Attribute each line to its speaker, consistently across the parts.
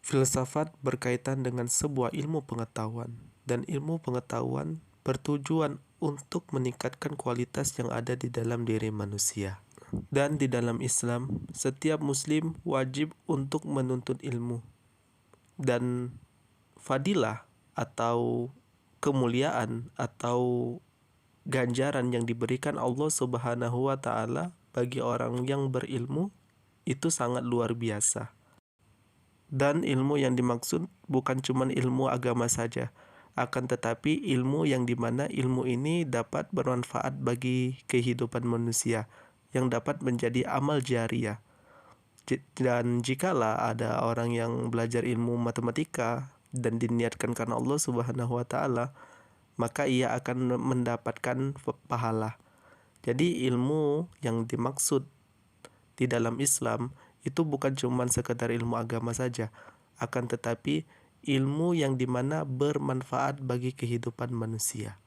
Speaker 1: Filsafat berkaitan dengan sebuah ilmu pengetahuan, dan ilmu pengetahuan bertujuan untuk meningkatkan kualitas yang ada di dalam diri manusia. Dan di dalam Islam, setiap muslim wajib untuk menuntut ilmu. Dan fadilah atau kemuliaan atau ganjaran yang diberikan Allah Subhanahu wa taala bagi orang yang berilmu itu sangat luar biasa. Dan ilmu yang dimaksud bukan cuma ilmu agama saja, akan tetapi ilmu yang dimana ilmu ini dapat bermanfaat bagi kehidupan manusia, yang dapat menjadi amal jariah. Dan jikalau ada orang yang belajar ilmu matematika dan diniatkan karena Allah Subhanahu wa taala, maka ia akan mendapatkan pahala. Jadi ilmu yang dimaksud di dalam Islam itu bukan cuma sekedar ilmu agama saja, akan tetapi ilmu yang dimana bermanfaat bagi kehidupan manusia.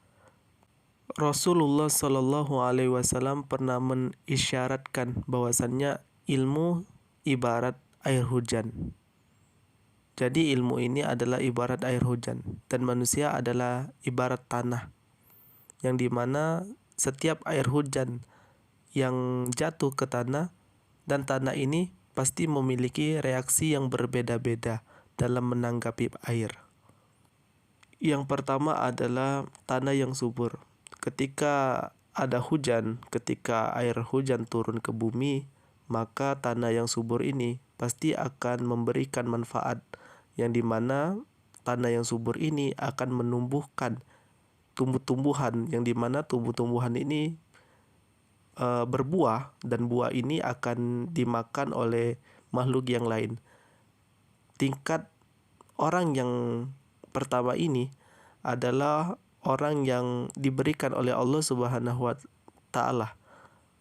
Speaker 1: Rasulullah Shallallahu Alaihi Wasallam pernah mengisyaratkan bahwasannya ilmu ibarat air hujan. Jadi ilmu ini adalah ibarat air hujan dan manusia adalah ibarat tanah, yang dimana setiap air hujan yang jatuh ke tanah dan tanah ini pasti memiliki reaksi yang berbeda-beda dalam menanggapi air. Yang pertama adalah tanah yang subur. Ketika ada hujan, ketika air hujan turun ke bumi, maka tanah yang subur ini pasti akan memberikan manfaat, yang dimana tanah yang subur ini akan menumbuhkan tumbuh-tumbuhan, yang dimana tumbuh-tumbuhan ini berbuah, dan buah ini akan dimakan oleh makhluk yang lain. Tingkat orang yang pertama ini adalah orang yang diberikan oleh Allah Subhanahu wa taala,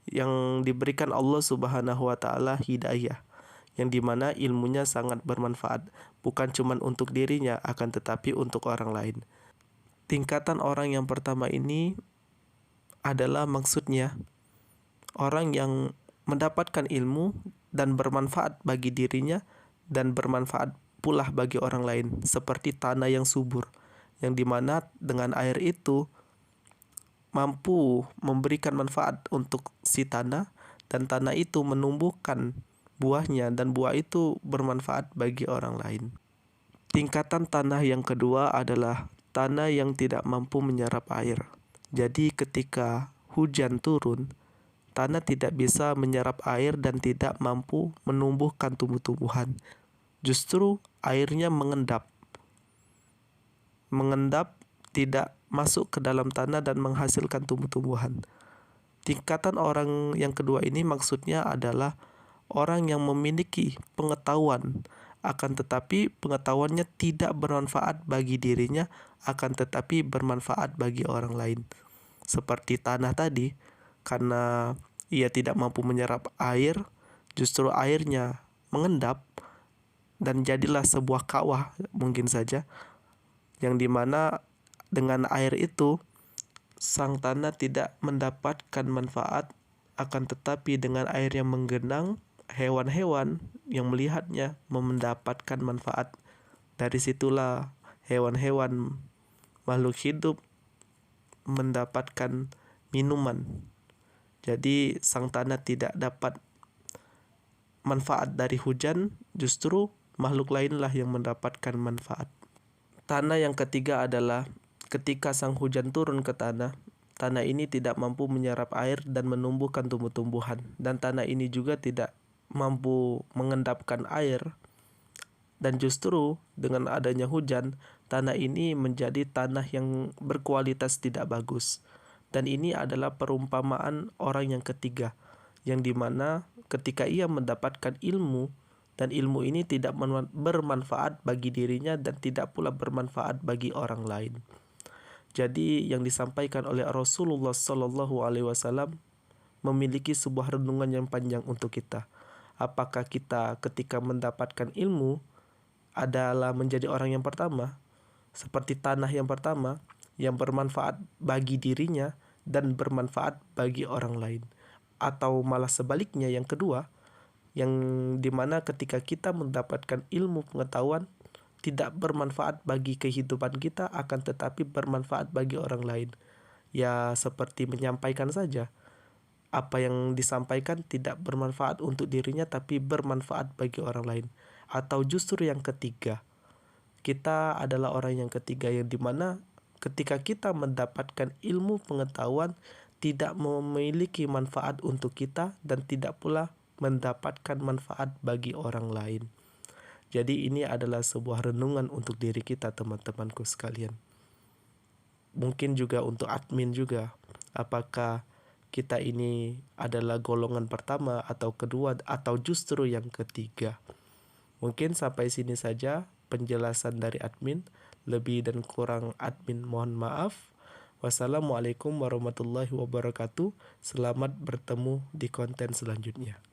Speaker 1: yang diberikan Allah Subhanahu wa taala hidayah, yang dimana ilmunya sangat bermanfaat, bukan cuma untuk dirinya, akan tetapi untuk orang lain. Tingkatan orang yang pertama ini adalah maksudnya orang yang mendapatkan ilmu dan bermanfaat bagi dirinya dan bermanfaat pula bagi orang lain, seperti tanah yang subur, yang dimana dengan air itu mampu memberikan manfaat untuk si tanah, dan tanah itu menumbuhkan buahnya dan buah itu bermanfaat bagi orang lain. Tingkatan tanah yang kedua adalah tanah yang tidak mampu menyerap air. Jadi ketika hujan turun, tanah tidak bisa menyerap air dan tidak mampu menumbuhkan tumbuh-tumbuhan. Justru airnya mengendap, tidak masuk ke dalam tanah dan menghasilkan tumbuh-tumbuhan. Tingkatan orang yang kedua ini maksudnya adalah orang yang memiliki pengetahuan, akan tetapi pengetahuannya tidak bermanfaat bagi dirinya, akan tetapi bermanfaat bagi orang lain. Seperti tanah tadi, karena ia tidak mampu menyerap air, justru airnya mengendap dan jadilah sebuah kawah mungkin saja, yang dimana dengan air itu sang tanah tidak mendapatkan manfaat, akan tetapi dengan air yang menggenang, hewan-hewan yang melihatnya mendapatkan manfaat. Dari situlah hewan-hewan makhluk hidup mendapatkan minuman. Jadi sang tanah tidak dapat manfaat dari hujan, justru makhluk lainlah yang mendapatkan manfaat. Tanah yang ketiga adalah ketika sang hujan turun ke tanah, tanah ini tidak mampu menyerap air dan menumbuhkan tumbuh-tumbuhan, dan tanah ini juga tidak mampu mengendapkan air, dan justru dengan adanya hujan, tanah ini menjadi tanah yang berkualitas tidak bagus. Dan ini adalah perumpamaan orang yang ketiga, yang dimana ketika ia mendapatkan ilmu, dan ilmu ini tidak bermanfaat bagi dirinya dan tidak pula bermanfaat bagi orang lain. Jadi yang disampaikan oleh Rasulullah Shallallahu Alaihi Wasallam memiliki sebuah renungan yang panjang untuk kita. Apakah kita ketika mendapatkan ilmu adalah menjadi orang yang pertama, seperti tanah yang pertama, yang bermanfaat bagi dirinya dan bermanfaat bagi orang lain, atau malah sebaliknya yang kedua, yang dimana ketika kita mendapatkan ilmu pengetahuan tidak bermanfaat bagi kehidupan kita, akan tetapi bermanfaat bagi orang lain. Ya seperti menyampaikan saja, apa yang disampaikan tidak bermanfaat untuk dirinya tapi bermanfaat bagi orang lain. Atau justru yang ketiga, kita adalah orang yang ketiga yang dimana ketika kita mendapatkan ilmu pengetahuan tidak memiliki manfaat untuk kita dan tidak pula mendapatkan manfaat bagi orang lain. Jadi ini adalah sebuah renungan untuk diri kita, teman-temanku sekalian. Mungkin juga untuk admin juga, apakah kita ini adalah golongan pertama atau kedua atau justru yang ketiga. Mungkin sampai sini saja penjelasan dari admin. Lebih dan kurang admin mohon maaf. Wassalamualaikum warahmatullahi wabarakatuh. Selamat bertemu di konten selanjutnya.